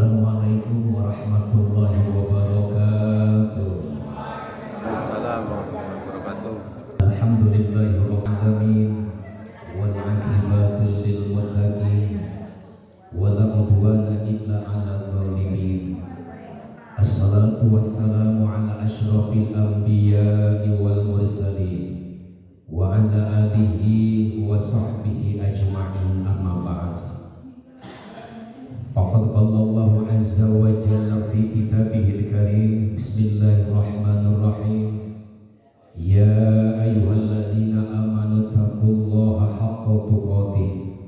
Assalamualaikum warahmatullahi wabarakatuh. Assalamualaikum warahmatullahi wabarakatuh. Alhamdulillahirabbil alamin wal 'aqibatu lil muttaqin wala udwana illa 'alal zalimin. Assalatu wassalamu ala asyrafil anbiya'i wal mursalin wa ala alihi wa sahbihi ajma'in, amma ba'd. Faqad qala Allahu azza wa jalla fi kitabihil karim. Bismillahirrahmanirrahim. Ya ayyuhalladzina amanu taqullaha haqqa tuqatih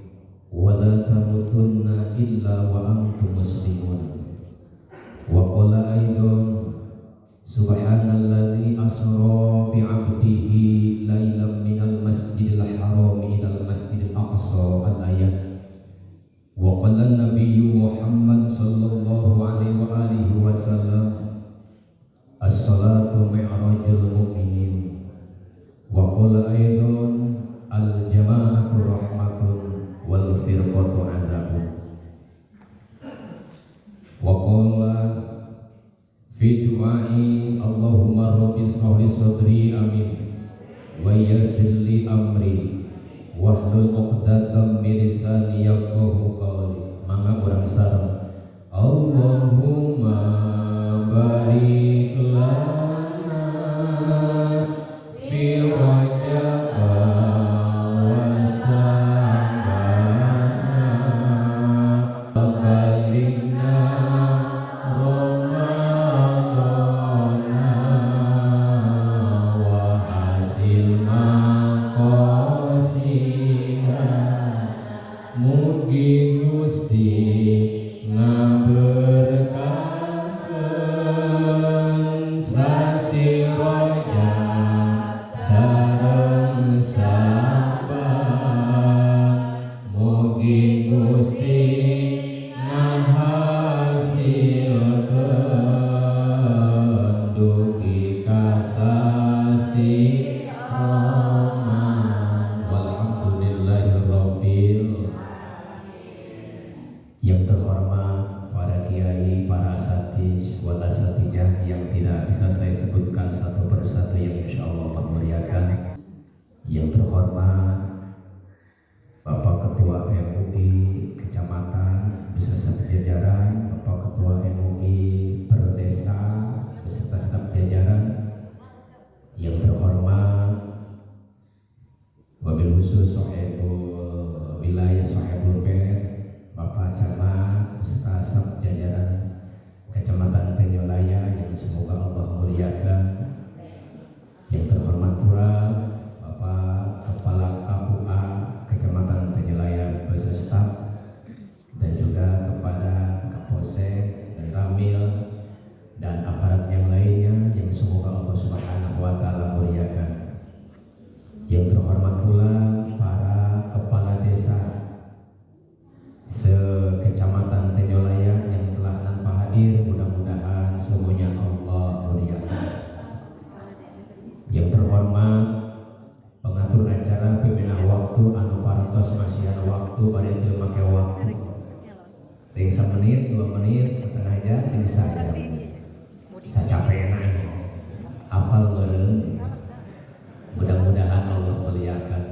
wa la tamutunna illa wa antum muslimun. Wa qala aidan subhanalladzi asra bi 'abdihi lailan minal masjidil haram ilal masjidil aqsa, al-ayat. Wa qala an-nabiyyu Muhammad sallallahu alaihi wa alihi wasallam, as-salatu mi'rajul mu'minin. Wa qala aidan al-jama'atu rahmatun wal firqatu 'adzabun. Wa qala fi du'ai Allahumma rabbi shrah li sadri amin wa yassir li amri wahlul 'uqdatam min lisani yafqahu qawli. Mangga urang sareng Allahumma barik lana fi Rajab wa Sya'ban wa balighna Ramadana wa hasil maqasida. Mugi Gusti ngaberkakeun sasi Rajab sareng Saban. Mugi Gusti ngahasilkeun dugi ka sasi Ramadan. Walhamdulillahirabbil. Yang terhormat para kiai, para asatidz, wal asatijah yang tidak bisa saya sebutkan satu persatu yang insya Allah memuliakan. Yang terhormat Bapak Ketua MUI Kecamatan beserta staf jajaran, Bapak Ketua MUI per desa beserta staf jajaran. Yang terhormat wabil khusus Sohibul Wilayah Sohibul Bed, Bapak Camat beserta staf jajaran Kecamatan Tenyolaya yang semoga Allah muliakan. Yang terhormat pula Bapak Kepala KUA Kecamatan Tenyolaya beserta staf, dan juga kepada Kapolsek dan Ramil dan aparat yang lainnya yang semoga Allah Subhanahu wa taala muliakan. Yang terhormat pula para kepala desa se-Kecamatan Tenyolaya yang telah tanpa hadir, mudah-mudahan semuanya Allah muliakan. Yang terhormat pengatur acara pimpinan waktu anu parantos masihan waktu bari teu make waktu. Ting 1 menit, 2 menit, setengah jam, ting sajam. Sacapena apal meureun. Mudah-mudahan Allah muliakan.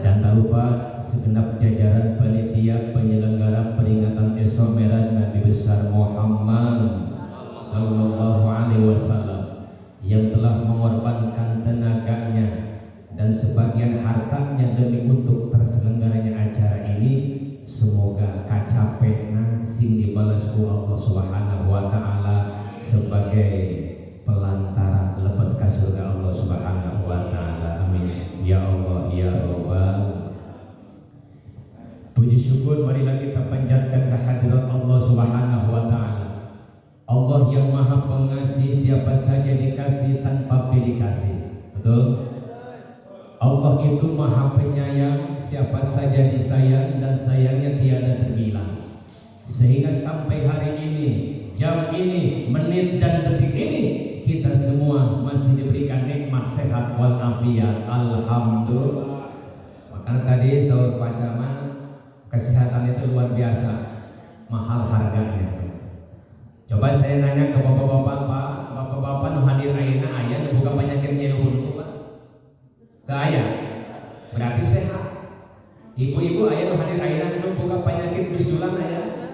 Dan tak lupa segenap jajaran panitia penyelenggara peringatan Isra Mi'raj Nabi besar Muhammad sallallahu alaihi wasallam yang telah mengorbankan tenaganya dan sebagian hartanya demi untuk terselenggaranya acara ini. Semoga kacapena sing dibalas ku Allah Subhanahu wa taala sebagai pelantara lebet ka surga Allah Subhanahu wa taala. Amin ya Allah ya Rabbal. Puji syukur marilah kita panjatkan kehadirat Allah Subhanahu wa taala. Allah yang Maha Pengasih, siapa saja dikasih tanpa pilih kasih. Betul? Allah itu Maha Penyayang, siapa saja disayang dan sayangnya tiada terbilang. Sehingga sampai hari ini, jam ini, menit dan detik ini, kita semua masih diberikan nikmat sehat walafiat. Alhamdulillah. Makanya tadi sahur Pak Camat, kesehatan itu luar biasa. mahal harganya. Coba saya nanya ke bapak-bapak, Pak, bapak-bapak nu hadir ayeuna aya nu boga penyakit nyiru untu, Pak? Teu aya. Berarti sehat. Ibu-ibu aya nu hadir ayeuna nu boga penyakit bisulan aya?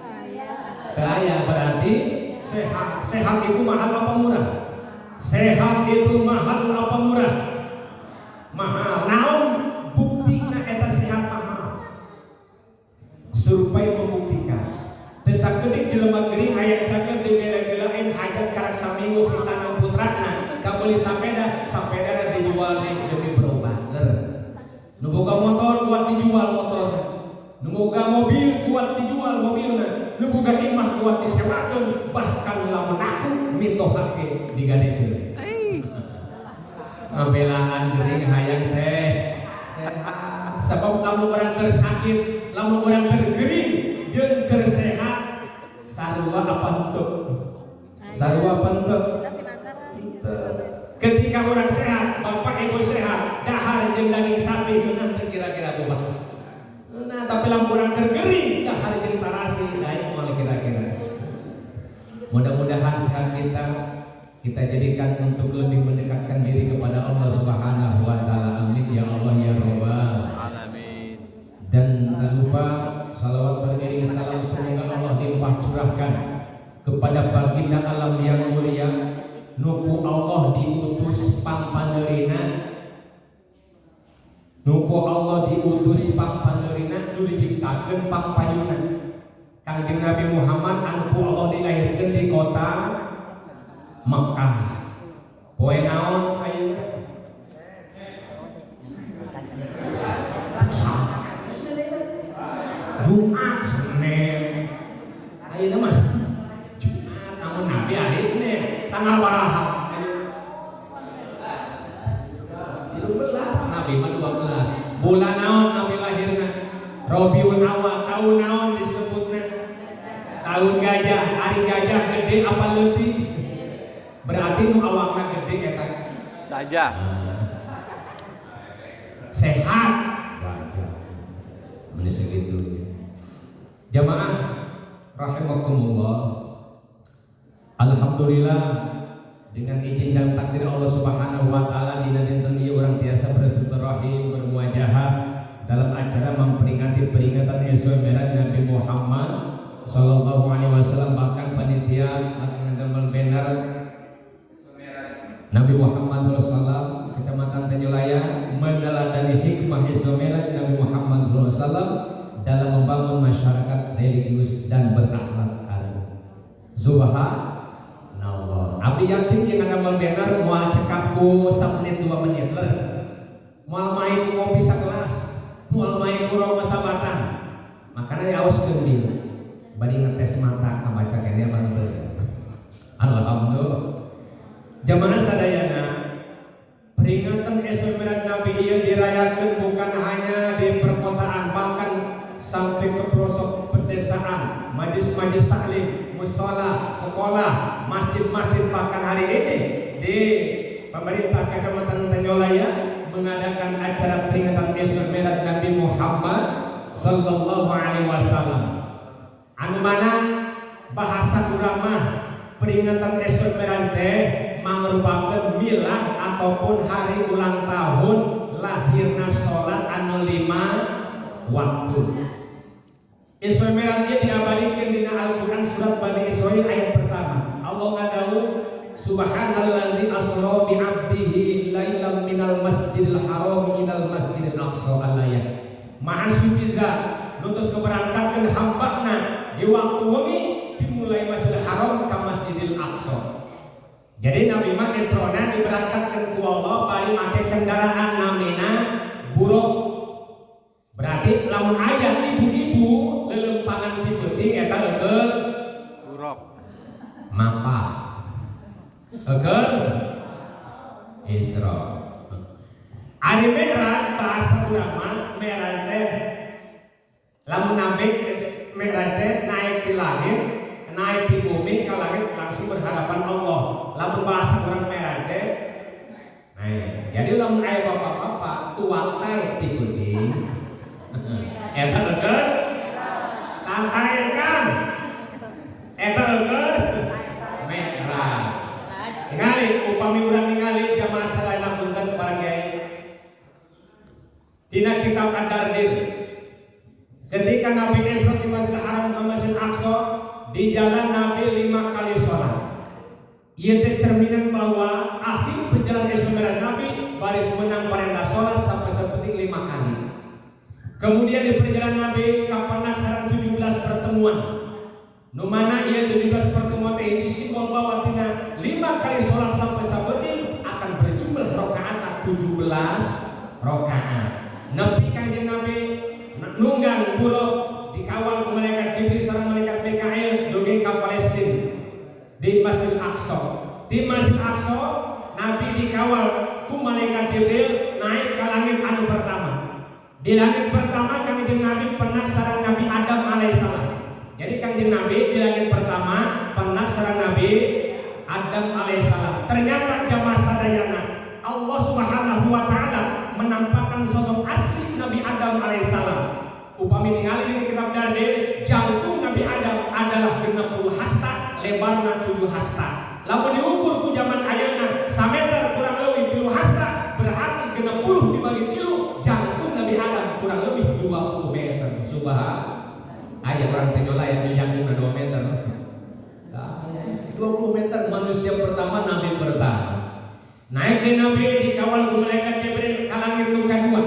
Teu aya. Berarti sehat. Sehat itu mahal apa murah? Sehat itu mahal apa murah? Mahal. Naon buktina eta sehat mahal? Survei membuktikan. Sakedik jelema geuring hayang cager dibela-belain hajat karak saminggu hitanang putrana kabeli sapeda dijual demi berobat leres. Nu boga motor kuat dijual motor, nu boga mobil kuat dijual mobilna, nu boga imah kuat disewakeun, bahkan lamun aku mitohake digadekeun. Ngabelaan geuring hayang sehat. Sebab lamun urang keur sakit, lamun urang keur geuring jeung keur sehat sarua apa henteu? Sarua apa henteu? Ketika orang sehat, bapak ibu sehat, dahar jeung daging sapi geunah teu kira-kira boba. Nah, tapi lamun urang keur geuring, dahar jeung tarasi daek moal kira-kira. Mudah-mudahan sehat kita jadikan untuk lebih mendekatkan diri kepada Allah Subhanahu wa taala. Amin ya Allah ya rabbal alamin. Dan tak lupa salawat beriring salam semoga Allah limpah curahkan kepada baginda alam yang mulia nuku Allah diutus pangpaneurina, nuku Allah diutus pangpaneurina nu diciptakeun pangpayuna Kangjeng Nabi Muhammad anu ku Allah dilahirkeun di kota Mekkah. Poe naon ayeuna? Jumat Senin. Ayeuna mas Jumat, namun Nabi hari Senin. Tanggal baraha? 13, Nabi mah 12. Bulan naon Nabi lahirna? Rabiul Awal. Tahun naon disebutna? Tahun gajah. Hari gajah gede apa leutik? Berarti nu awakna gede eta. Gajah. Sehat. Gajah. Meni segitu. Jamaah rahimakumullah. Alhamdulillah dengan izin dan takdir Allah Subhanahu wa taala dina dinten ieu urang tiasa bersilaturahim bermuajahah dalam acara memperingati peringatan Isra Mi'raj Nabi Muhammad sallallahu alaihi wasallam. Bahkan panitia ngagamel banner Nabi Muhammad SAW Kecamatan Tanjulaya meneladani hikmah Isra Mi'raj Nabi Muhammad SAW dalam membangun masyarakat religius dan berakhlak karim. Subhanallah. Abdi yakin yang ngagamel banner moal cekapku 1 menit 2 menit leres. Moal main kopi sakelas, moal main kurang sabatan. Makanya diaoskeun di bari ngetes mata kabaca kene mah teu. Alhamdulillah. Jamaah sadayana, peringatan Isra Mi'raj Nabi ieu dirayakeun bukan hanya di perkotaan, bahkan sampai ke pelosok pedesaan, majlis-majlis taklim, mushola, sekolah, masjid-masjid. Bahkan hari ini di pemerintah Kecamatan Tanjolaya mengadakan acara peringatan Isra Mi'raj Nabi Muhammad sallallahu alaihi wasallam. Anu mana bahasa urang mah peringatan Isra Mi'raj teh mangrupakeun milad ataupun hari ulang tahun lahirna salat anu 5 waktu. Isra Mi'raj ieu diabadikeun dina Al-Qur'an surat Bani Israil ayat pertama. Allah ngadawuh subhanalladzi asra bi 'abdihi lailan minal masjidil haram ilal masjidil aqsa al-ayat. Maha suci zat nu tos ngaberangkatkeun hambana di waktu wengi dimulai Masjidil Haram ka Masjidil Aqsa. Jadi Nabi mah Isrona diberangkatkeun ku Allah bari make kendaraan namina buruk. Berarti lamun aya ibu-ibu leuleumpangan ti peuting eta eukeun Buruk. mapa. Eukeun Isra. Ari Mi'raj bahasa urang mah Mi'raj teh lamun Nabi Mi'raj teh naik di langit, naik di bumi ke langit langsung berhadapan Allah. Lamun bahasa urang Mi'raj teh naik. Jadi lamun aya bapak-bapak tuang naik ti peuting. Eta eukeun tantaikan upami urang ningali jamaah sadaya punten para kiai. Dina kitab Ad-Dardir ketika Nabi Isra di Masjidil Haram ke Masjidil Aqsa, di jalan Nabi 5 kali sholat. Ieu teh cerminan bahwa akhir perjalanan Isra Nabi baris menang perintah sholat sampai sepenting 5 kali. Kemudian di perjalanan Nabi kapanak sareng 17 pertemuan. Nu mana ieu 17 pertemuan teh simbol bahwa tina 5 kali sholat sampai sabeting akan berjumlah rakaat 17 rakaat. Nepi kanjeng Nabi nunggang buruk dikawal ku malaikat Jibril sareng malaikat Mikail dugi ka Palestina di Masjid Aqsa. Di Masjid Aqsa Nabi dikawal ku malaikat Jibril naik ke langit anu pertama. Di langit pertama kanjeng Nabi penak sareng Nabi Adam alaihissalam. Jadi kanjeng Nabi di langit pertama penak sareng Nabi Adam alaihissalam. Ternyata jamaah sadayana Allah Subhanahu wa taala menampakkan sosok asli Nabi Adam alaihissalam. Upami ningali di kitab Dardir, jangkung Nabi Adam adalah 60 hasta, lebarna 7 hasta. Lamun diukur ku zaman ayeuna sameter kurang leuwih 3 hasta, berarti 60 dibagi 3, jangkung Nabi Adam kurang lebih 20 meter. Subhanallah. Aya orang teh lain di jangkungna 2 meter. 20 meter manusia pertama, Nabi pertama. Naik di Nabi dikawal ku malaikat Jibril ka langit nu kadua.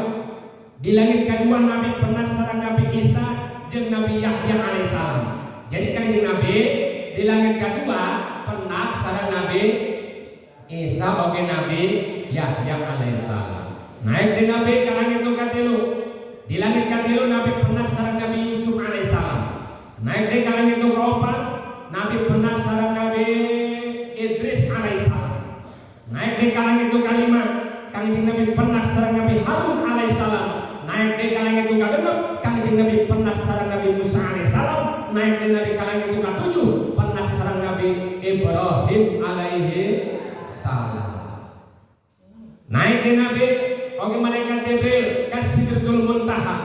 Di langit kedua Nabi penak sareng Nabi Isa jeung Nabi Yahya alaihissalam. Jadi kanjeng Nabi di langit kedua penak sareng Nabi Isa oge Nabi Yahya alaihissalam. Naik di Nabi ke langit nu katilu. Di langit katilu Nabi penak sareng Nabi Yusuf alaihissalam. Naik di ke langit nu kaopat Nabi penak sareng Nabi Idris alaihissalam. Naik di ke langit nu kalima kanjeng Nabi penak sareng Nabi Harun alaihissalam. Naik di kalangit itu kagenep kanjeng Nabi penak sareng Nabi Musa alaihissalam. Naik di Nabi kalangit itu katujuh penak sareng Nabi Ibrahim alaihi salam. Naik di Nabi oge malaikat Jibril ka Sidratul Muntaha,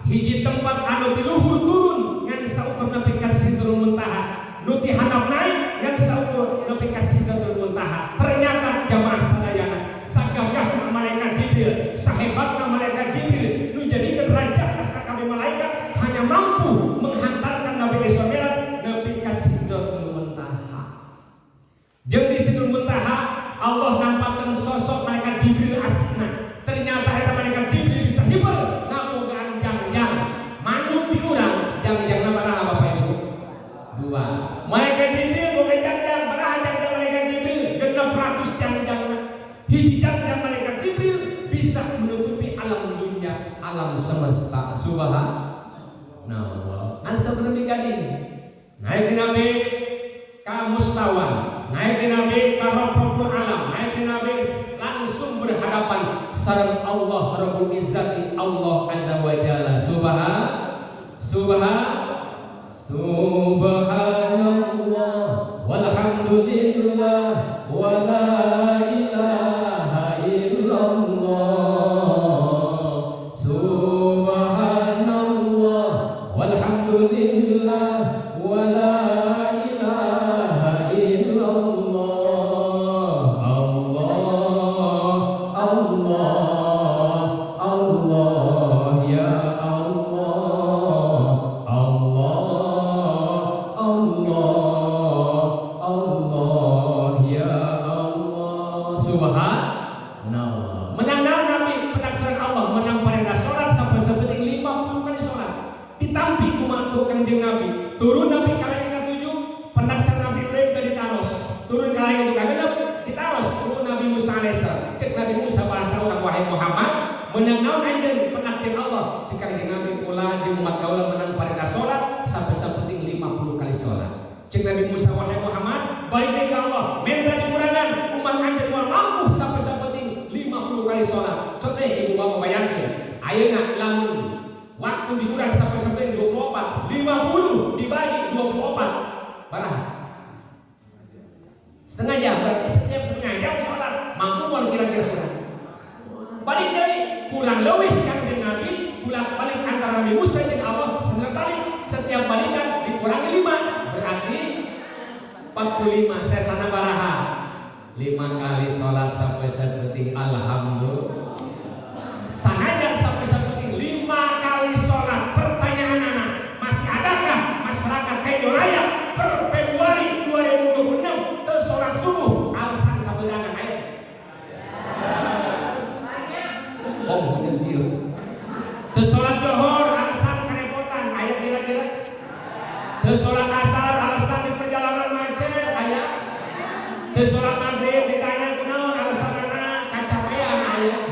hiji tempat anu ti luhur turun ngan saukur nepi ka Sidratul Muntaha, nu ti handap naik ngan saukur nepi ka Sidratul Muntaha. Ternyata jamaah sadayana sagagahna malaikat Jibril, sahebatna malaikat Jibril, jadikan raja sakabeh malaikat hanya mampu menghantarkan Nabi Isra Mi'raj nepi ka Sidratul Muntaha. Jeung di Sidratul Muntaha Allah nampakkeun sosok malaikat Jibril asna. Ternyata eta malaikat Jibril bisa hiber ngabogaan jangjang. Manuk di urang, jangjangna baraha Bapak Ibu? 2. Malaikat Jibril boga jangjang, baraha jangjang malaikat Jibril? 600 jangjangna. Hiji jangjang malaikat Jibril bisa menutupi alam dunia, alam semesta. Subhanallah. Kan sebelum ini naik di Nabi ka Mustawan, naik di Nabi ka Rabbul Alam, naik di Nabi langsung berhadapan sareng Allah Rabbul Izzati, Allah Azza wa Jalla. Subhanallah walhamdulillah wala ilaha illallah. Subhanallah walhamdulillah wala ilaha illallah. Allah Allah Allah ya Allah. Allah Allah Allah ya Allah. Subhanallah. Menang Nabi penak sareng Allah, menang perintah sholat sampai sepenting 50 kali sholat. Ditampi kumantu kanjeng Nabi. Turun Nabi ka langit ke-7, penak sareng Nabi Ibrahim teh ditaros. Turun ka langit ke-6 ditaros. Turun Nabi Musa alaihissalam. Cek Nabi Musa bahasa urang wahai Muhammad, menang naon anjeun penak jeung Allah. Cek kanjeng Nabi pula jeung umat kaula menang perintah sholat sampai sepenting 50 kali sholat. Cek Nabi Musa wahai Muhammad, balik ka Allah, minta dikurangan umat anjeun moal mampu sampai sepenting 50 kali sholat. Contoh ibu bapak bayangkeun, ayeuna lamun waktu diurang sampai 24, 50 dibagi 24 baraha? Setengah jam, berarti setiap setengah jam sholat mampu moal kira-kira kurang. Balik deui kurang leuwih kanjeng Nabi bolak-balik antara Nabi Musa jeung Allah setengah balik, setiap balikan dikurangi 5 berarti 45. Sesana baraha 5 kali sholat sampai sepenting alhamdulillah. Sanajan sampai sepenting 5 kali sholat. Pertanyaan anak, masih adakah masyarakat Tejolaya per Februari 2026 ke sholat subuh alasan kaberangan ayat? Oh, hujan biru. Ke sholat johor alasan kerepotan ayat kira-kira. Ke sholat asar alasan di perjalanan macet ayat. Ke sholat maghrib ditanya kunaon alasan anak kacapean ayat.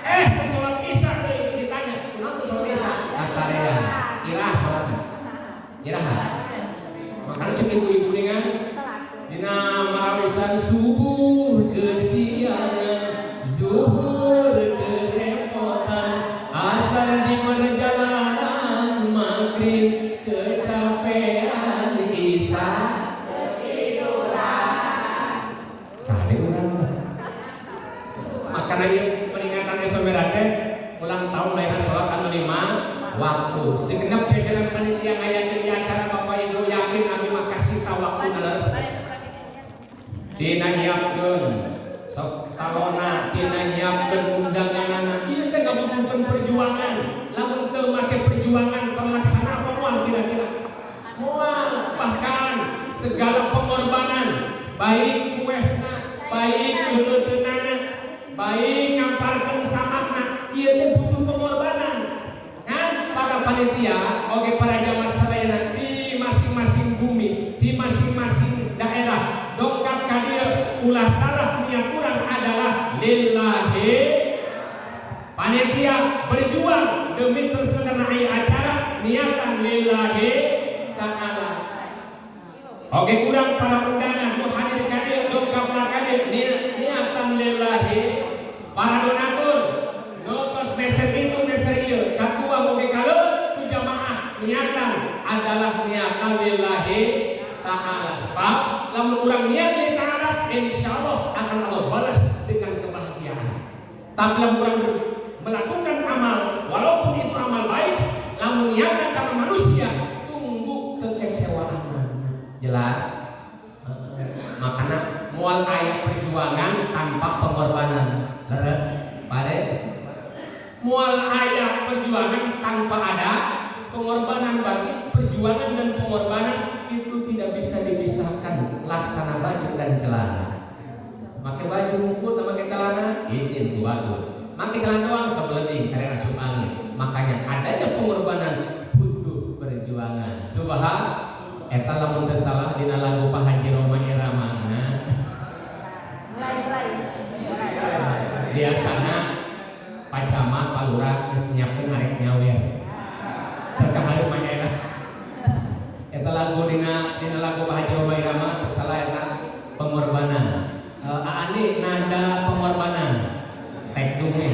Ke sholat isya ditanya kunaon ke sholat isya asarean iraha sholatnya iraha. Makanya cek ibu-ibu dengan dina marawisan subuh kesiangan zuhur kerepotan asar di perjalanan maghrib kecapean isya kali urang. Makanya peringatan esomerate ulang tahun lain sholat anu 5 waktu segenap jajaran panitia aya di acara Bapak Ibu yakin abi makasih ta waktu leres tina nyiapkeun sok salona tina nyiapkeun undanganana ieu teh ngabutuhkeun perjuangan lamun teu make perjuangan terlaksana apa moal kira-kira moal bahkan segala pengorbanan baik kuehna baik leuteunana baik ngamparkeun samakna ieu teh butuh pengorbanan kan para panitia oge para jamaah sadayana di masing-masing bumi di masing-masing daerah dongkap ka dieu ulah sarah niat urang adalah lillahi panitia berjuang demi terselenggaranya acara niatan lillahi ta'ala. Oke kurang para undangan nu hadir ka dieu dongkapna ka dieu niatan lillahi para donatur tos meser itu meser ieu katua moge kaleuh ku jamaah niatan adalah niatan lillahi ta'ala. Sebab lamun urang niat lillahi ta'ala insyaallah akan Allah balas dengan kebahagiaan. Tapi lamun urang melakukan amal walaupun itu amal baik lamun niatna karena manusia tunggu kekecewaan. Jelas? Makanya moal aya perjuangan tanpa pengorbanan. Leres? Pade? Moal aya perjuangan tanpa ada pengorbanan berarti perjuangan dan pengorbanan itu tidak bisa dipisahkan. Laksana baju dan celana. Pakai baju unggul sama pakai celana isin ku baju. Pakai celana doang sebelum karena asup angin. Makanya adanya pengorbanan butuh perjuangan. Subhan eta lamun teu salah dina lagu Pak Haji Roma Irama biasana Pak Camat Pak Lurah geus nyiapkeun arek nyawer teu kahareup mah eta lagu dina lagu Pak Haji Roma Irama teu salah eta pengorbanan. Aani nada pengorbanan tek dunge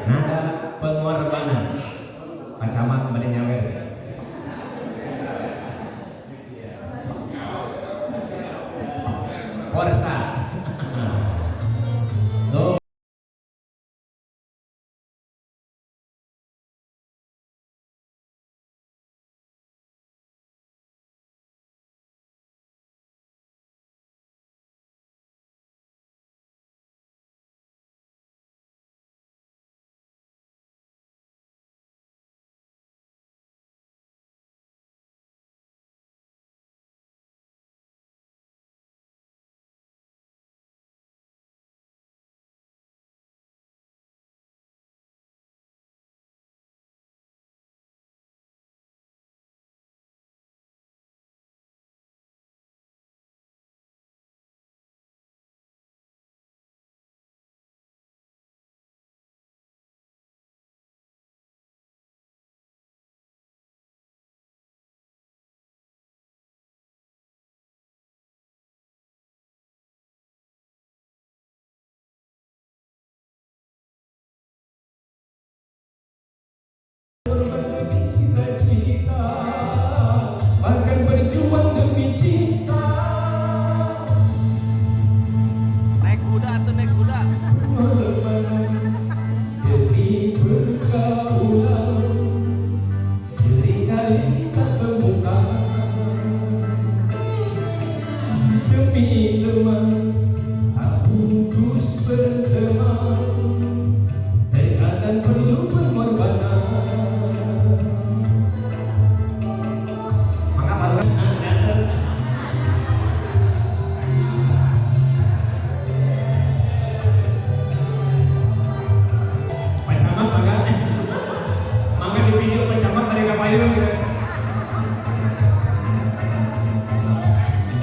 nada pengorbanan Pak Camat bade nyawer. Forsa. Maka di video pencapang ada kapayun gitu.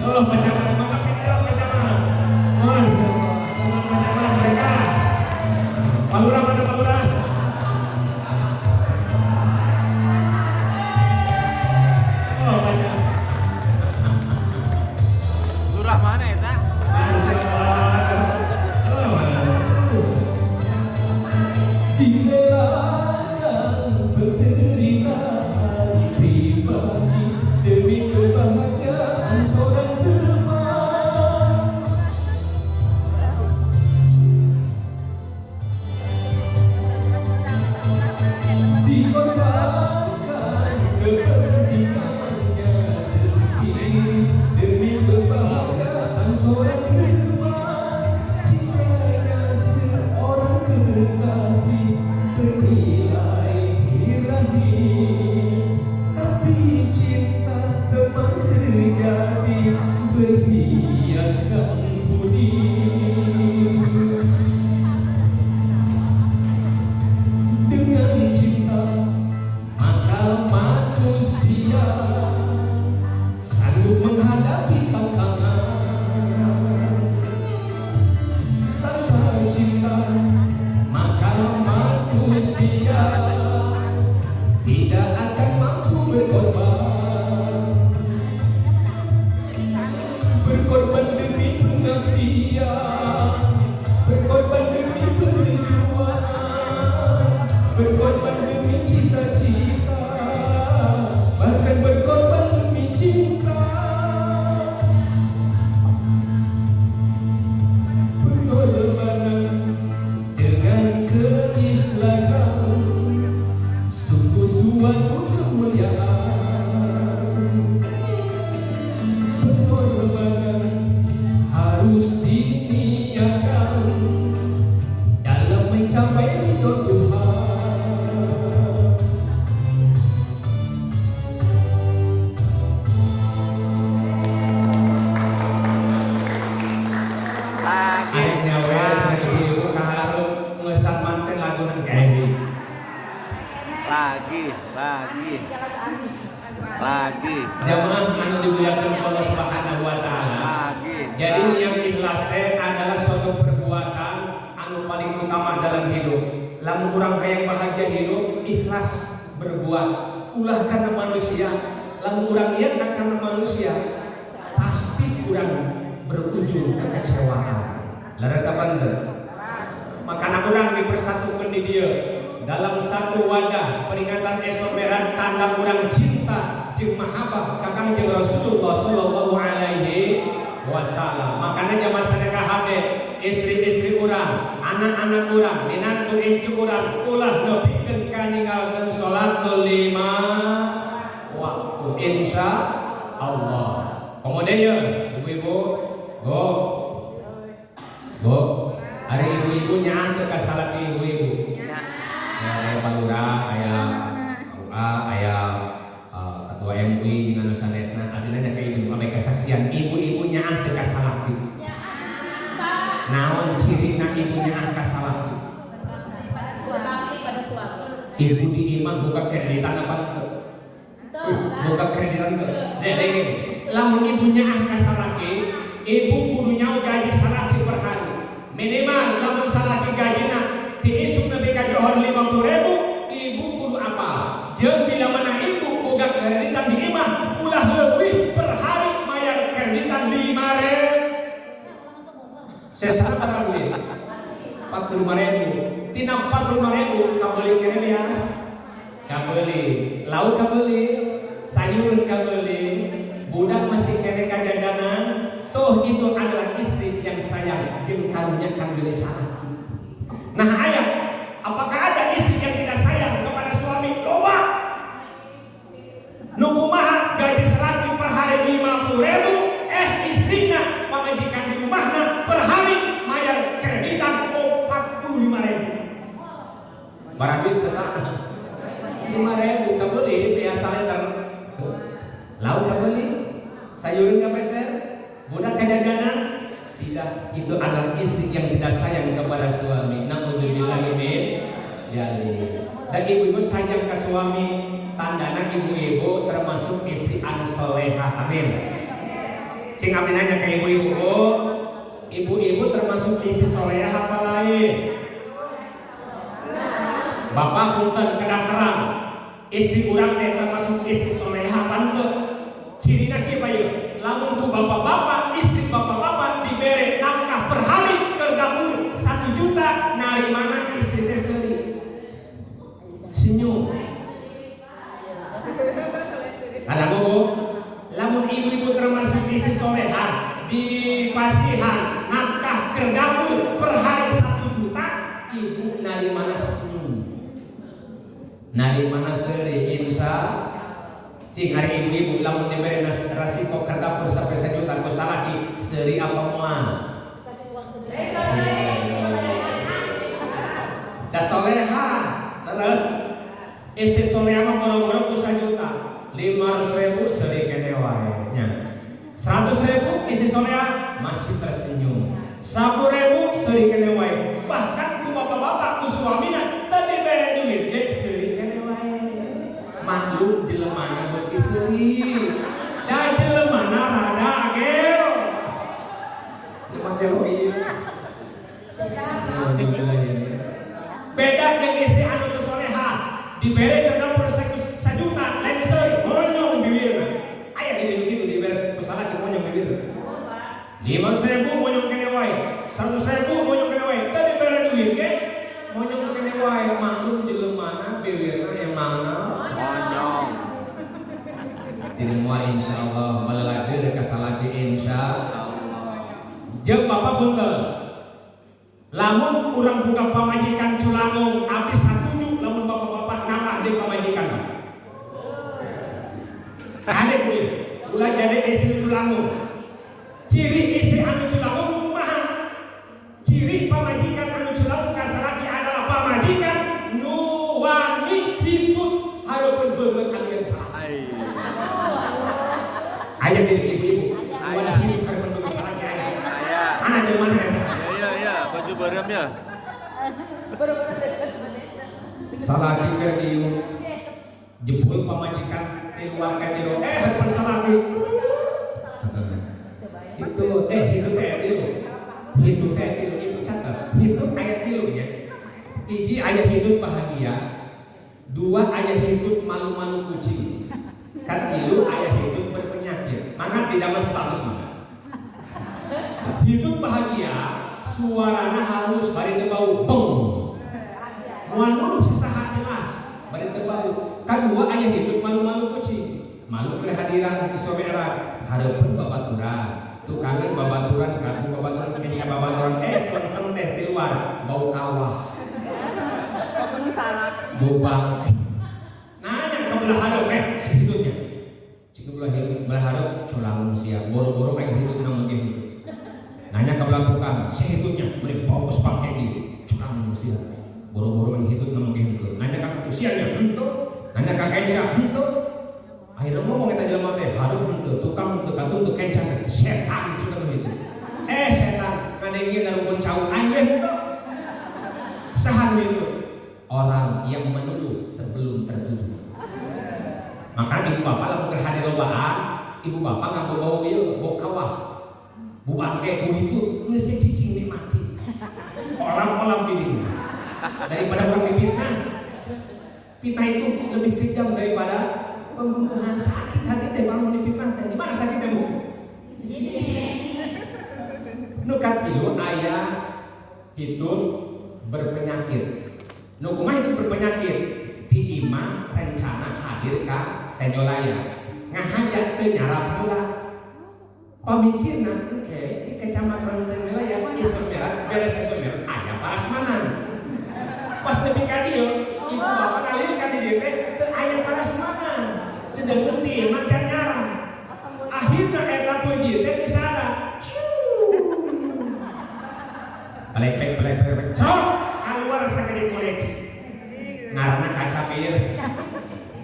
Oh, pencapang, maka video pencapang. Masya Allah, pencapang mereka. Palura mana palura? Oh, banyak. Lurah mana ya, tak? Masya Allah. Oh, direlakan berterima pribadi demi kebahagiaan seorang teman. Dikorbankan kepentingannya sendiri demi kebahagiaan seorang teman. Cintanya seorang kekasih bernilai ilahi, tapi cinta teman sejati berhiaskan budi. Dengan cinta maka manusia sanggup menghadapi tantangan. Tanpa cinta maka manusia tidak akan mampu berkorban. Berkorban demi pengabdian, berkorban demi perjuangan, berkorban demi cita-cita, bahkan berkorban demi cinta. Pengorbanan dengan keikhlasan sungguh suatu kemuliaan. Pengorbanan harus diniatkan dalam mencapai ridho Tuhan. Akhirnya ibu kaharep ngesan manten lagunan kayak gini. Lagi. Jamaah anu dimuliakeun Allah Subhanahu wa taala. Lagi. Jadi yang ikhlas teh adalah suatu perbuatan anu paling utama dalam hidup. Lamun urang hayang bahagia hidup, ikhlas berbuat. Ulah karena manusia, lamun urang ieu karena manusia, pasti urang berujung kekecewaan. Laras abanteu. Makana urang dipersatukeun di dieu dalam satu wadah peringatan esomeran tanda urang cinta jeung mahabbah ka Kangjeng Rasulullah sallallahu alaihi wasallam. Makana jamaah sedekah hade istri-istri urang, anak-anak urang, minantu incu urang ulah nepikeun ka ninggalkeun salatul 5 waktu insya Allah. Kemudian ibu-ibu, go, hari ibu-ibu nyahan teu ka salat ibu-ibu. Aya palura, aya KUA, aya ketua MUI dengan sanesna abdi nanya ka ibu ame kesaksian ibu-ibu nyahan teu ka salat. Naon cirina ibu nyahan ka salat? Ibu di imah buka kreditan apa henteu? Buka kreditan henteu? Deh, lamun ibu nyahan ka salat ibu kudu nyaho gaji salaki per hari. Minimal lamun salaki gajina ti isuk nepi ka johor 50.000, ibu kudu apa? Jeung bila mana ibu boga kreditan di imah ulah leuwih per hari mayar kreditan 5.000. Sesana berapa duit? 45.000. Tina 45.000 kabeuli kene bias. Kabeuli, lauk kabeuli, sayur kabeuli, budak masih kene kajajanan. Toh itu adalah istri yang sayang jeung karunya kang deui salaki. Nah ayah, apakah ada istri yang tidak sayang kepada suami? Loba. Nu kumaha gaji salaki per hari 50.000, istrinya pamajikan di rumahna per hari mayar kreditan 45.000. Barang duit sesana 5.000 kabeuli biasa liter. Lauk kabeuli, sayurin kapeser, budak kajajanan. Tidak, itu adalah istri yang tidak sayang kepada suami. Naudzubillahi min dzalik. Dan dan ibu-ibu sayang ke suami, tandana ibu-ibu termasuk istri anu solehah. Amin. Cing abdi nanya ke ibu-ibu, ibu-ibu termasuk istri solehah apa lain? Bapak punten kedah terang, istri urang teh termasuk istri solehah apa teu? Cirina kieu bae, lamun ku bapak-bapak, istri bapak-bapak dibere nafkah per hari ke dapur 1 juta, nari mana istri teh seuli? Senyum. Kadang Bu, lamun ibu-ibu termasuk istri solehah dipasihan nafkah ke dapur per hari 1 juta, ibu nari mana senyum? Nari mana seuri? Insya cing hari ibu-ibu lamun diberi nasi kok ke dapur sampai 1 juta ku salaki seuri apa moal? Da solehah. Terus istri solehah mah boro-boro ku 1 juta. 500.000 seuri kene wae nya. 100.000 istri solehah masih tersenyum. 10.000 seuri kene wae. Bahkan ku bapak-bapak ku suamina teu dibere duit ge seuri kene wae. Maklum jelemana beuki seuri. Da jelemana rada agel. 5 kilo ieu. Beda jeung istri anu teu solehah dibere ke dapur 1 juta lain seuri monyong bibirna. Aya di dieu kitu dibere salaki monyong bibirna. 500.000 monyong kene wae, 100.000 monyong kene wae, teu dibere duit ge monyong kene wae. Maklum jeleumana bibirna emangna monyong. Jadi moal insyaallah balelageur ka salaki insyaallah. Jeung bapak punten. Lamun urang buka pamajikan Culangung abdi satuju lamun bapak-bapak nambah di pamajikan. Ade kuliah, ulah jadi istri Culangung. Ciri istri anu Culangung kumaha? Ciri pamajikan anu Culangung kasaraki adalah pamajikan nu wani hitut hareupeun beungeut anu geus salah. Aya di ibu-ibu, wani hitut hareupeun beungeut saraki aya. Mana jeung mana eta? Baju barem ya. Salaki keur dieu jebul pamajikan di luar ka jero hareupeun salaki. Itu hidup kayak tilu. Hidup kayak tilu ibu catat. Hidup ayat tilu ya. Hiji ayat hidup bahagia. 2 ayat hidup malu-malu kucing. Kan tilu ayat hidup berpenyakit. Maka tidak status mana. Hidup bahagia suaranya halus bari teu bau bong. Moal dulu sasaha jelas bari teu bau. Kadua aya hidup malu-malu kucing. Malu kehadiran isobera hareupeun babaturan. Tukangan babaturan kaku babaturan kenca babaturan sengseng teh di luar bau kawah. Bau bang. Nanya ke belah hareup sehidupnya. Cik belah hareup Culangung sia boro-boro aya hidup namun ge hidup. Nanya ke belah tukang, sehitutnya beri fokus pakai di Culangung sia. Boro-boro yang hidup namun gitu. Nanya ke usianya henteu, nanya ke kenca henteu. Akhirnya ngomong kita jelema teh hareup henteu, tukang teu katun teu kenca setan sudah begitu. Setan ngadengin narupun cau aing we henteu. Saha itu? Orang yang menuduh sebelum tertuduh. Maka ibu bapak lamun terhadir lobaan, ibu bapak nganggo bau ieu, bau kawah. Bukan kayak bu itu ngisi cicing nikmati olam-olam di diri daripada orang dipitnah. Fitnah itu lebih kejam daripada pembunuhan. Sakit hati teh bangun dipitnah teh. Di mana sakitnya bu? Nu katilu aya hidup berpenyakit. Nu kumaha hidup berpenyakit? Ti imah rencana hadir ka Tenjolaya ngahajat teu nyarap heula. Pamikirna di kecamatan Tenjolaya isu merah beres isu merah aya parasmanan. Pas nepi ka dieu ibu bapak ngalihkan di dieu teh teu aya parasmanan. Sedang ti macan nyarang. Akhirna eta puji teh di sana. Pelek cok keluar sagede koleksi. Ngaranna kaca bir.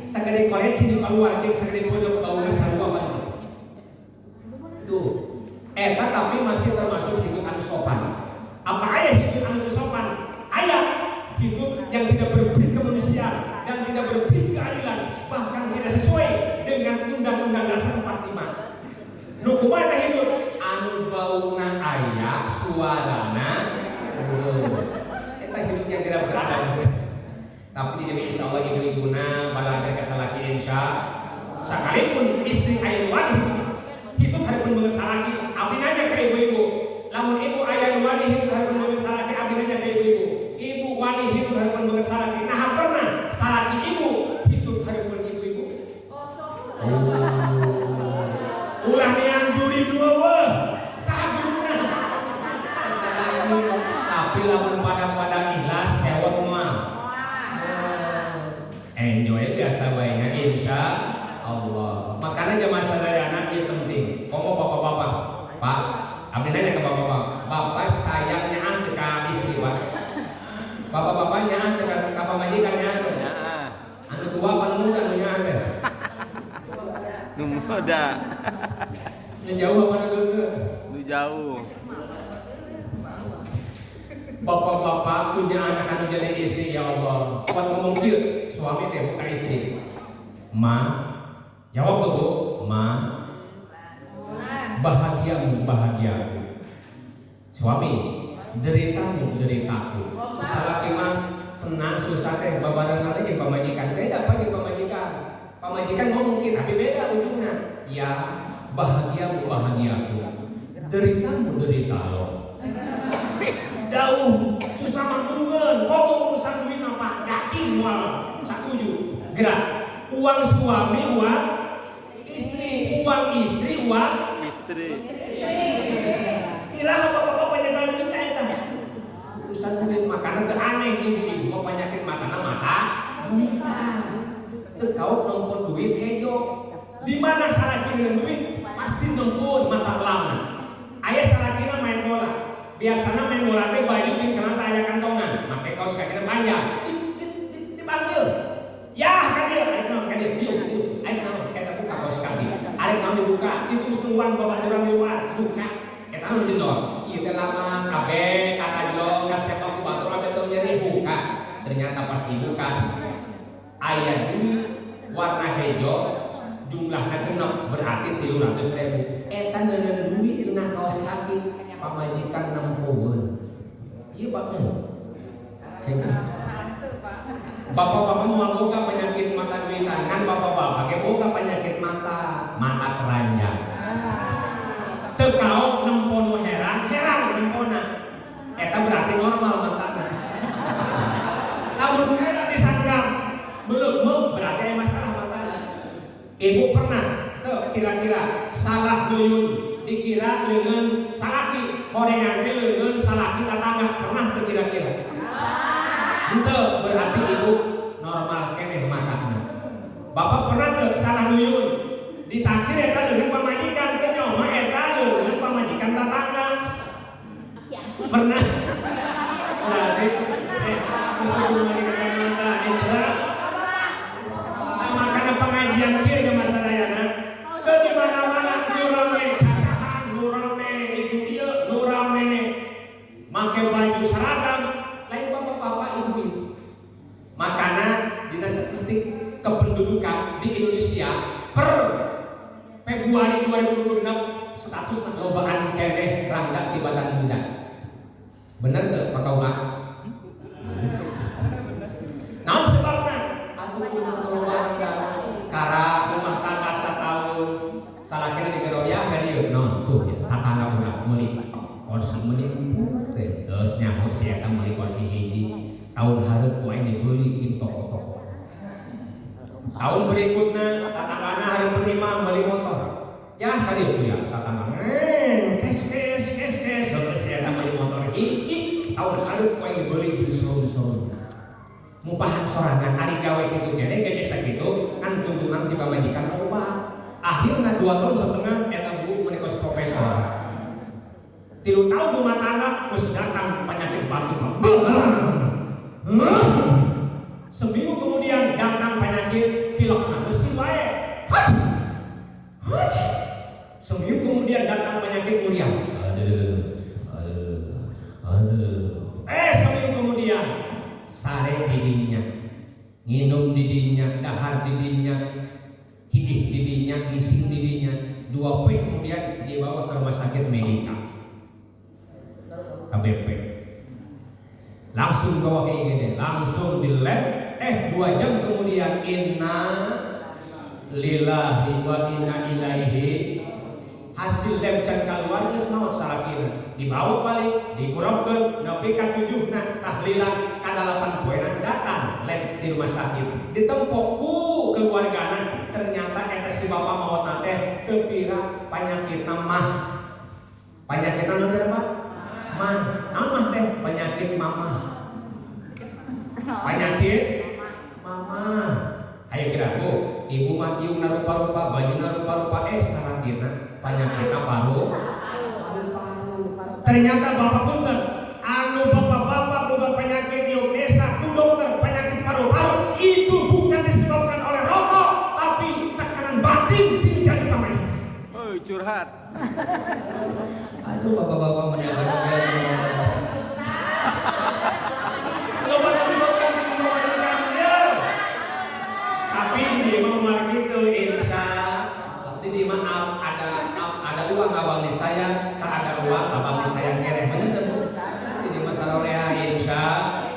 Sagede koleksi di keluar jeung sagede peudeuh bauna sarua banget. Tuh, eta tapi masih termasuk hidup anu sopan. Apa aya hidup anu sopan? Aya hidup yang tidak berbudi kemanusiaan. istri aya nu wani hidup hareupeun beungeut salaki abdi nanya ka ibu-ibu lamun ibu aya nu wani hidup hareupeun beungeut salaki abdi nanya ka ibu-ibu ibu wani hidup hareupeun beungeut salaki nah pernah salaki ibu hidup hareupeun ibu-ibu ulah niang juri dua weh saguna tapi lamun pada ikhlas sewot mah enjoy biasa bae nya insya Allah. Makanya jamaah sadayana ieu penting. Komo bapak-bapak, Pak, abdi nanya ke bapak-bapak, bapak sayangnya ante ka istri, Pak. Bapak-bapaknya ante ka pamajikannya ante. Anu tua apa nu muda nu nya ante? Nu muda. Nu jauh apa nu deukeut? Nu jauh. Bapak-bapak punya anak anu jadi istri ya Allah. Kuat ngomong kieu, suami teh bukan istri. Ma, jawab Bu, ma. Bahagiamu bahagiaku. Suami, deritamu deritaku. Salaki mah senang susah teh babarengan teh pamajikan. Beda apa jeung pamajikan? Pamajikan ngomong kieu tapi beda ujungna. Ya, bahagiamu bahagiaku. Deritamu derita lo. Dauh susah manggungeun komo urusan duit apa yakin moal satuju gerak uang suami uang istri iraha bapak-bapak nyegal duit eta urusan duit makanan teu aneh ibu-ibu mah penyakit matana mata duita teu kaot nongpon duit hejo di mana salaki dengan duit pasti nongpon mata lama aya salakina main bola biasanya main bola teh baju jeung celana aya kantongan, make kaos kakina panjang. Dipanggil. Ya, ka dieu, arek naon ka dieu? Dieu, arek naon? Eta buka kaos kaki. Arek naon dibuka? Itu setuan babaturan di luar, buka. Eta naon jendol? Ieu teh lama kabeh kata jelo ka sepak ku batur abe teu nyeri buka. Ternyata pas dibuka aya duit warna hejo jumlahna genep berarti 300.000. Eta neuneun duit dina kaos kaki. Pamajikan nempueun. Ieu Pak. Bapak-bapak mau boga penyakit mata duitan kan bapak-bapak ge boga penyakit mata keranjang. Teu kaot nempo heran nempona. Eta berarti normal matana. Lamun disangka belum berarti masalah matana. Ibu pernah teu kira-kira salah duyun dikira dengan salaki korengan teh leungeun salaki tatangga pernah teu kira-kira? Henteu berarti ibu normal keneh matana. Bapak pernah teu salah duyun ditaksir eta leungeun pamajikan teh nyawa eta leungeun pamajikan tatangga? Pernah? Berarti mesti pamajikan mata insya makana pengajian kieu ge masadayana teu di mana-mana rame make baju seragam lain bapak-bapak ibu-ibu makanya dina statistik kependudukan di Indonesia per Februari 2026 status lobaan keneh rangda di Batan Budak bener teu Pak Kauha? Naon sebabna? Atuh kudu lobaan kara rumah tangga sataun salakina digeroyah ka dieu non tuh ya tatangga urang meuli kursi meuli empuk teh geus nyaho si eta meuli kursi hiji tahun hareup ku aing dibeli di toko-toko tahun berikutna tatanggana hareup imam beli motor ya ka dieu ya tatangga kes geus si eta meuli motor hiji tahun hareup ku aing dibeli di soru-soru mupahan sorangan ari gawe kitu keneh geus sakitu kan tuntunan ti pamajikan loba akhirna 2 tahun setengah eta bu menikos profesor 3 tahun rumah tangga terus datang penyakit batuk seminggu kemudian datang penyakit pilek bersih wae seminggu kemudian datang penyakit muriah seminggu kemudian sare didinya nginum didinya dahar didinya hidih didinya ngising didinya 2 poin kemudian dibawa ke rumah sakit medika KBP langsung bawa kayak gini langsung di lab 2 jam kemudian inna lillahi wa inna ilaihi. Hasil lem can keluar geus maot salakina dibawa balik digorobkeun nepi ka 7na tahlilan ka 8 poena datang lem di rumah sakit ditempo ku keluargana ternyata eta si bapa maot teh teu pira panyakitna mah. Panyakitna naon teh Pak? Mah. Amah teh penyakit mama. Penyakit mama. Ayo kira Bu, ibu mah tiung rupa-rupa, baju rupa-rupa salakina penyakitna paru. Ternyata bapak punten anu bapak-bapak boga penyakit di desa ku dokter penyakit paru-paru itu bukan disebabkan oleh rokok tapi tekanan batin tidak jadi pamajikan. Oh, curhat. Aduh bapak-bapak menyangka tapi di mana gitu insya di maaf ada uang abang di saya tak ada uang abang di saya kere bener tuh jadi masalah lea insya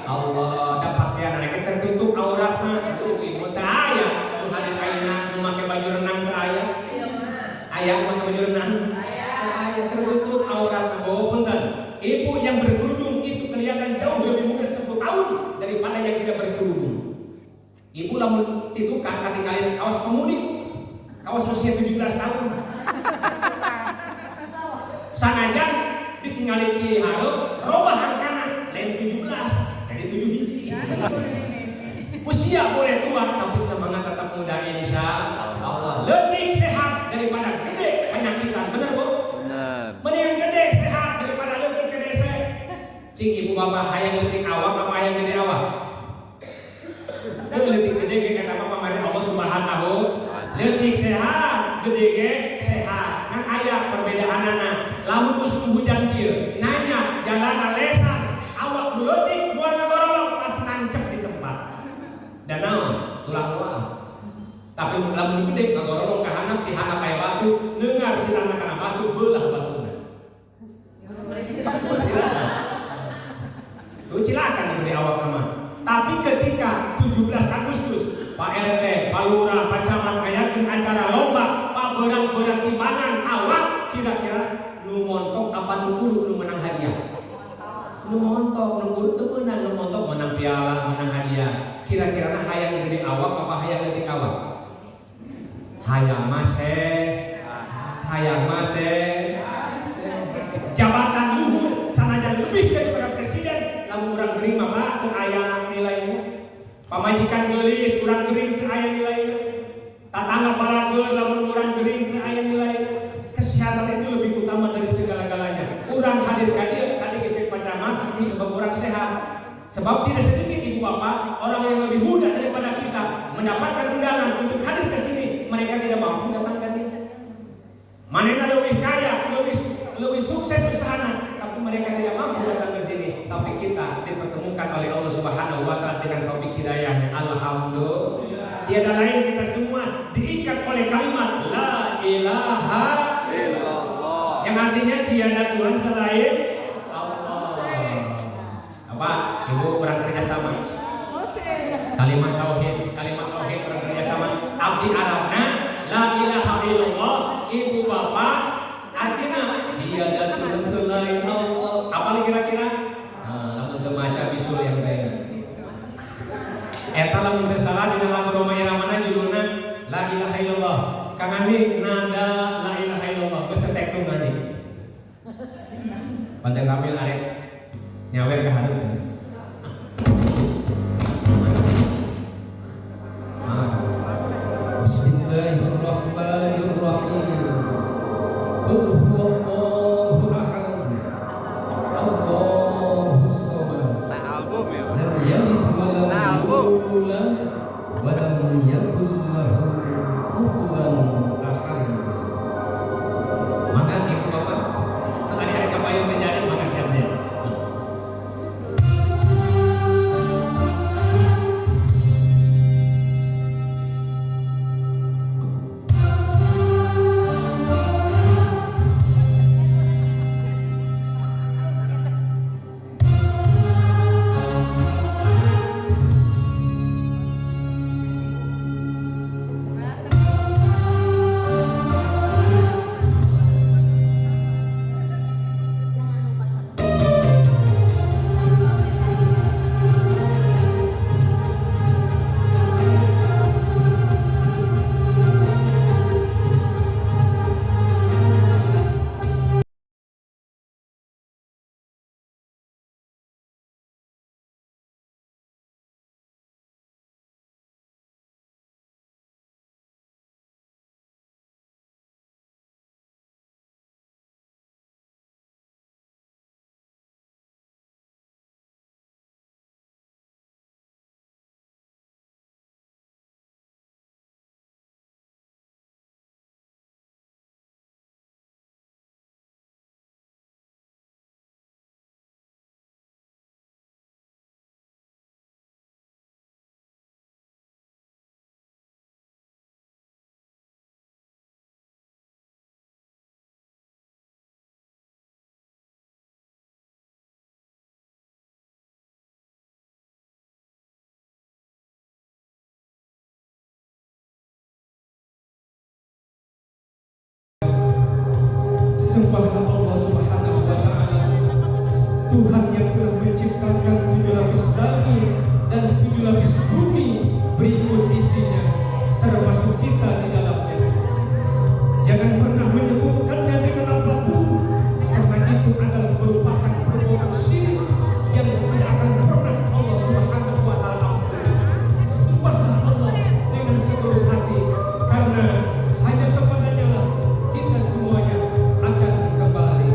Allah dapat ya nanti tertutup auratna ibu teh aya nu hadir kaina nu make baju renang teh aya aya make baju renang aya tertutup auratna bawa punten ibu yang berkerudung itu kelihatan jauh lebih muda 10 tahun daripada yang tidak berkerudung. Ibu lamun titukan katinggalin kaos pemudik kaos usia 17 tahun sanajan ditinggalin di hareup robahan kanan lain 17 jadi 7 hiji usia boleh tua tapi semangat tetap muda insya Allah lebih sehat daripada gede penyakitan bener Bu? Bener. Mending gede sehat daripada leutik gede se cing ibu bapak hayang leutik awak apa hayang gede awak? Leutik gede ge eta mah pamari Allah Subhanahu leutik sehat gede ge sehat kan aya perbedaanana lamun musim hujan kieu nanya jalan lesan awak leutik moal ngagorolong pas nancep di tempat dan naon tulang luar tapi lamun gede ngagorolong ka handap di handap aya batu neungar silana kana batu beulah batuna silakan tuh cilakan gede awak nama. Tapi ketika 17 Agustus Pak RT, Pak Lurah, Pak Camat ngayakeun acara lomba Pak berang-berang timbangan awak kira-kira nu montok apa nu kudu nu menang hadiah. Nu montok, nu kudu teu meunang, nu montok menang piala, menang hadiah. Kira-kira hayang gede awak apa hayang leutik awak? Hayang mase. Hayang mase. Jabatan luhur sanajan lebih daripada presiden lamun urang geuring mah teu aya nilainya. Pamajikan geulis urang geuring teu aya nilainya. Tatangga balageun lamun urang geuring teu aya nilainya. Kesehatan itu lebih utama dari segala-galanya. Urang hadir ka dieu tadi cek pacamat disebab urang sehat. Sebab tidak sedikit ibu bapak orang yang lebih muda daripada kita mendapatkan undangan untuk hadir ke sini mereka tidak mampu datang ke dia. Manehna leuwih kaya, leuwih sukses usahana, tapi mereka tidak mampu datang ke sini. Tapi kita dipertemukan oleh Allah Subhanahu wa taala dengan taufik hidayah. Alhamdulillah. Tiada lain kita semua diikat oleh kalimat la ilaha illallah. Yang artinya tiada Tuhan selain Allah. Apa? Ibu kurang kerjasama. Kalimat tauhid kurang kerjasama. Abdi Arabna la ilaha illallah. Ibu bapak artinya tiada Tuhan selain Allah. Apa lagi kira-kira? Lamun teu maca bisul yang lain. Eta lamun teu salah dina lagu Roma Iramana judulna la ilaha illallah. Kang Andi nada la ilaha illallah geus setek nu Andi. Panten Kamil arek nyawer ka hadeup. Bismillahirrahmanirrahim. Qul huwallahu ahad. Allahus samad. Album ya. Lam yalid wa lam yulad wa lam yakul lahu kufuwan ahad. Maka ibu bapak, tadi ada kampanye kejadian maka siapnya. Tuhan yang telah menciptakan 7 lapis langit dan 7 lapis bumi berikut isinya, termasuk kita di dalamnya. Jangan pernah menyebutkannya dengan apapun, karena itu adalah merupakan perbuatan syirik yang tidak akan pernah Allah Subhanahu wa taala ampuni. Sembahlah Allah dengan setulus hati, karena hanya kepadanya lah kita semuanya akan kembali.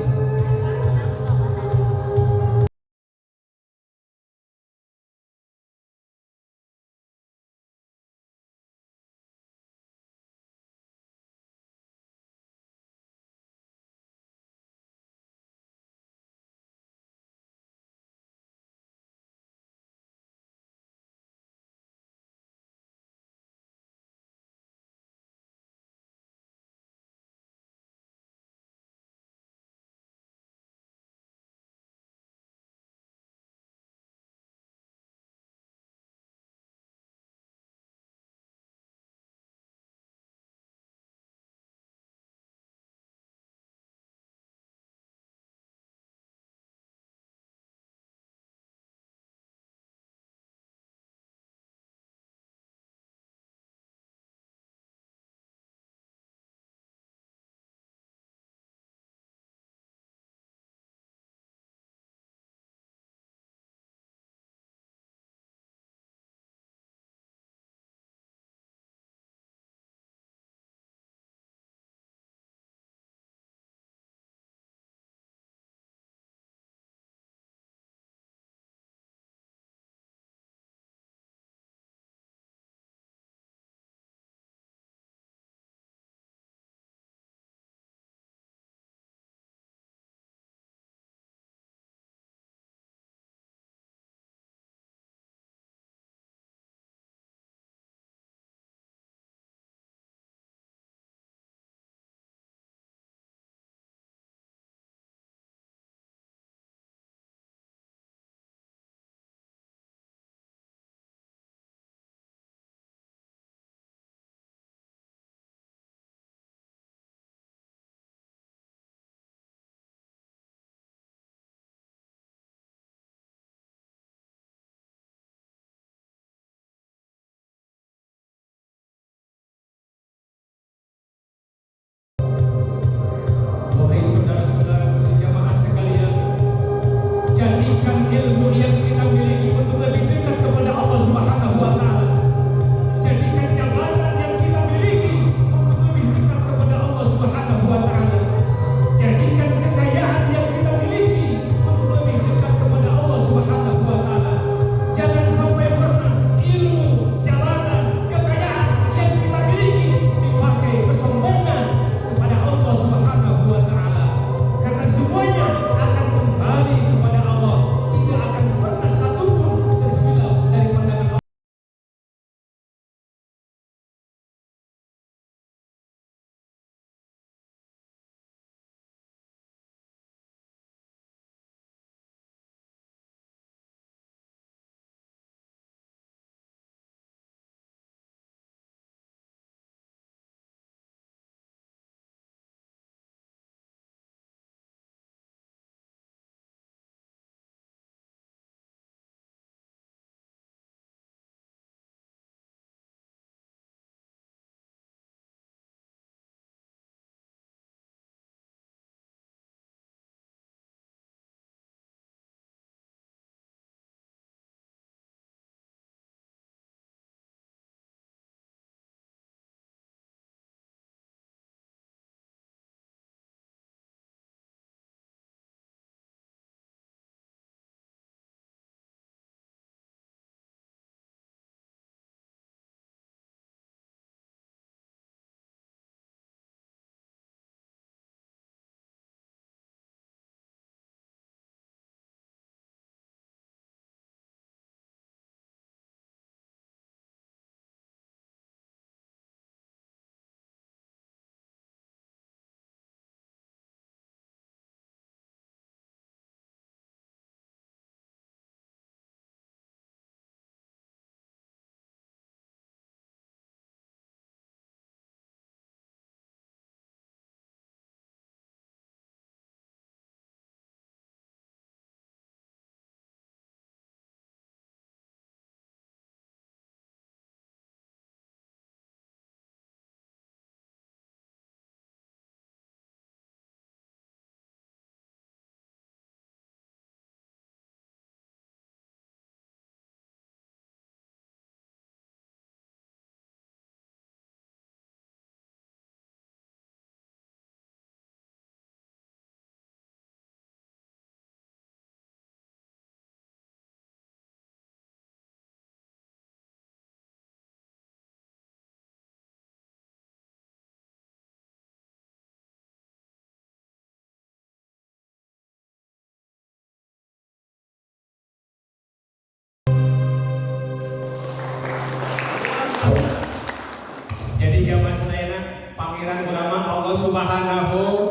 Jadi jamaah sedayana pangeran ulama Allah Subhanahu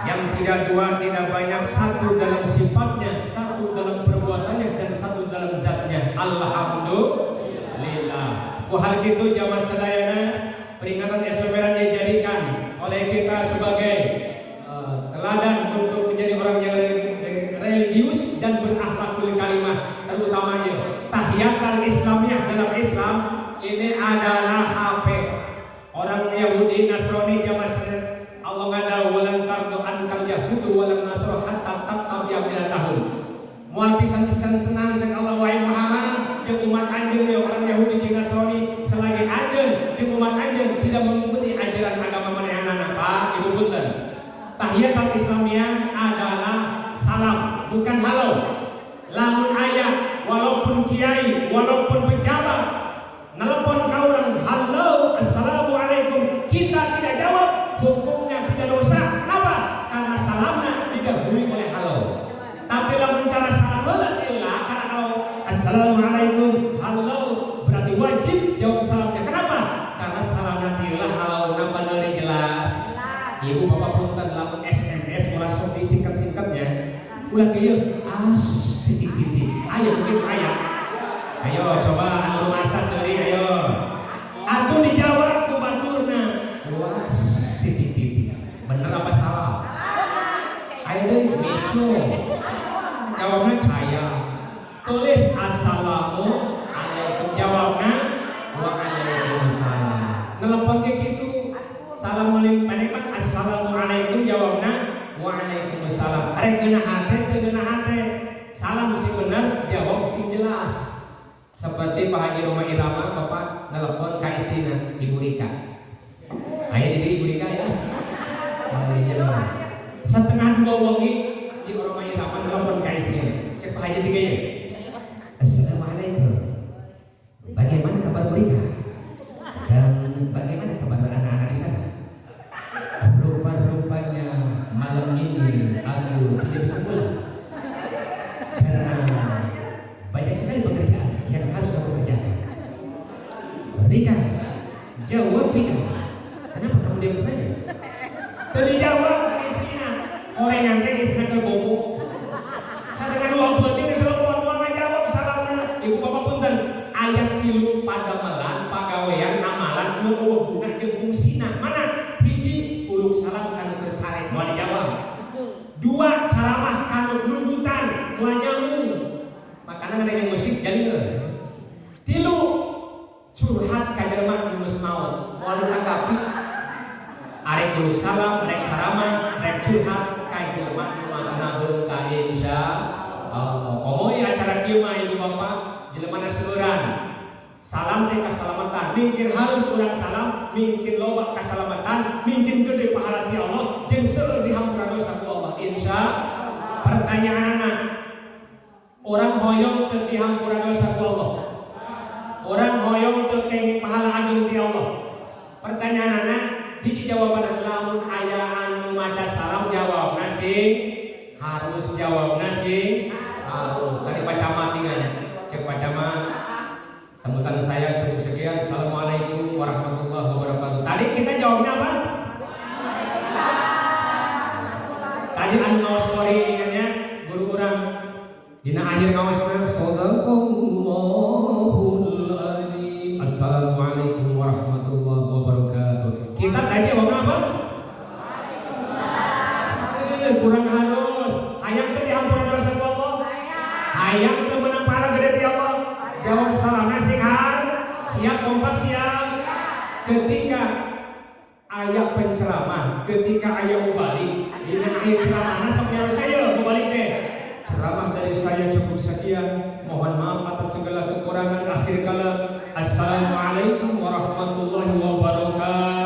yang tidak dua, tidak banyak, satu dalam sifatnya, satu dalam perbuatannya, dan satu dalam zatnya. Alhamdulillah. Ku hal gitu jamaah sedayana, peringatan esok merah dijadikan oleh kita sebagai teladan untuk menjadi orang yang religius dan berakhlakul karimah. Terutamanya tahiyat Islamiyah dalam Islam ini adalah HP. Orang Yahudi Nasrani jamaah Allah ngada walan tardu ankal yahudu walan nasru hatta tattabi'a millatahum. Moal pisan-pisan senang cek Allah wahai Muhammad jeung umat anjeun ya orang Yahudi jeung Nasrani selagi anjeun jeung umat anjeun tidak mengikuti ajaran agama manehanana. Pak, Ibu punten. Tahiyatul Islamiyah adalah salam, bukan halo. Lamun aya walaupun kiai, walaupun pejabat nelpon ka urang, halo, assalamualaikum, kita tidak jawab, hukumnya tidak dosa. Kenapa? Karena salamnya didahului oleh halo. Tapi lamun cara salam heula karena kalau assalamualaikum, halo, berarti wajib jawab salamnya. Kenapa? Karena salamnya heula halo napa deuri jelas. Ibu bapak punten lamun SMS ulah sok disingkat-singkatnya. Ulah kieu titik-titik. Ayo begitu aya. Ayo coba anu rumasa seuri ayo. Atuh dijawab ku baturna. Was titik-titik. Bener apa salah? Ayo deui micu. Jawabna caya. Tulis assalamualaikum, jawabna waalaikumsalam. Nelepon kayak gitu. Assalamualaikum, panikmat assalamualaikum, jawabna waalaikumsalam. Arek geuna hate teu geuna hate. Salam sing bener, jawab sing jelas. Seperti Pak Haji Roma Irama, Bapak nelepon ka istrina Ibu Rika. Aya di Ibu Rika ya. Setengah 2 wengi di Roma Irama nelepon ka istrina. Cek Pak Haji tiga ya. Assalamualaikum. Bagaimana kabar Bu Rika? Dan bagaimana kabar anak-anak di sana? Rupa-rupanya malam ini aku tidak bisa pulang karena banyak sekali pekerjaan yang harus aku kerjakan. Rika, jawab Rika. Kenapa kamu diam saja? Tadi jawab istrinya. Orang yang istrinya ke bobo. Sadar 2 bulan ini telepon mau jawab salamnya. Ibu bapak punten. Ayat 3 pada melan pagawean amalan nu guna jeung fungsina. Mana? Hiji uluk salam kanu bersarek moal dijawab. 2 caramah kanu nundutan moal nyambung. Makanya ada yang musik jadi 3 curhat ka jelema nu geus maot moal ditanggapi. Arek uluk salam, arek caramah, arek curhat ka jelema nu mantana beung ka insyaallah. Komoy acara kieu mah ibu bapak jelema seueuran. Salam teh kasalamatan, mungkin harus urang salam, mungkin loba kasalamatan, mungkin gede pahala ti Allah, jeung seueur dihampura dosa ku Allah. Insyaallah. Pertanyaanna, orang hoyong teu dihampura dosa ku Allah. Orang hoyong teu kenging pahala agung ti Allah. Pertanyaanna, hiji jawabanna lamun aya anu maca salam jawabna sing harus, jawabna sing harus. Tadi Pak Camat tinggalnya, cek Pak Camat. Sambutan saya cukup sekian. Assalamualaikum warahmatullahi wabarakatuh. Tadi kita jawabnya apa? Tadi anu ngaos kori ingatnya guru urang dina akhir ngaos shadaqallahul adzim. Assalamualaikum warahmatullahi wabarakatuh. Kita tadi jawabnya apa? Kurang halus. Hayang teh diampura dosa ku Allah. Hayang teh menang pahala gede ti Allah. Jawab salamnya sing siap, kompak siap. Ketika ayat penceramah, ketika ayat mubalik, dina ayat ceramahna sampai saya mubalik teh. Ceramah dari saya cukup sekian. Mohon maaf atas segala kekurangan. Akhir kalam. Assalamualaikum warahmatullahi wabarakatuh.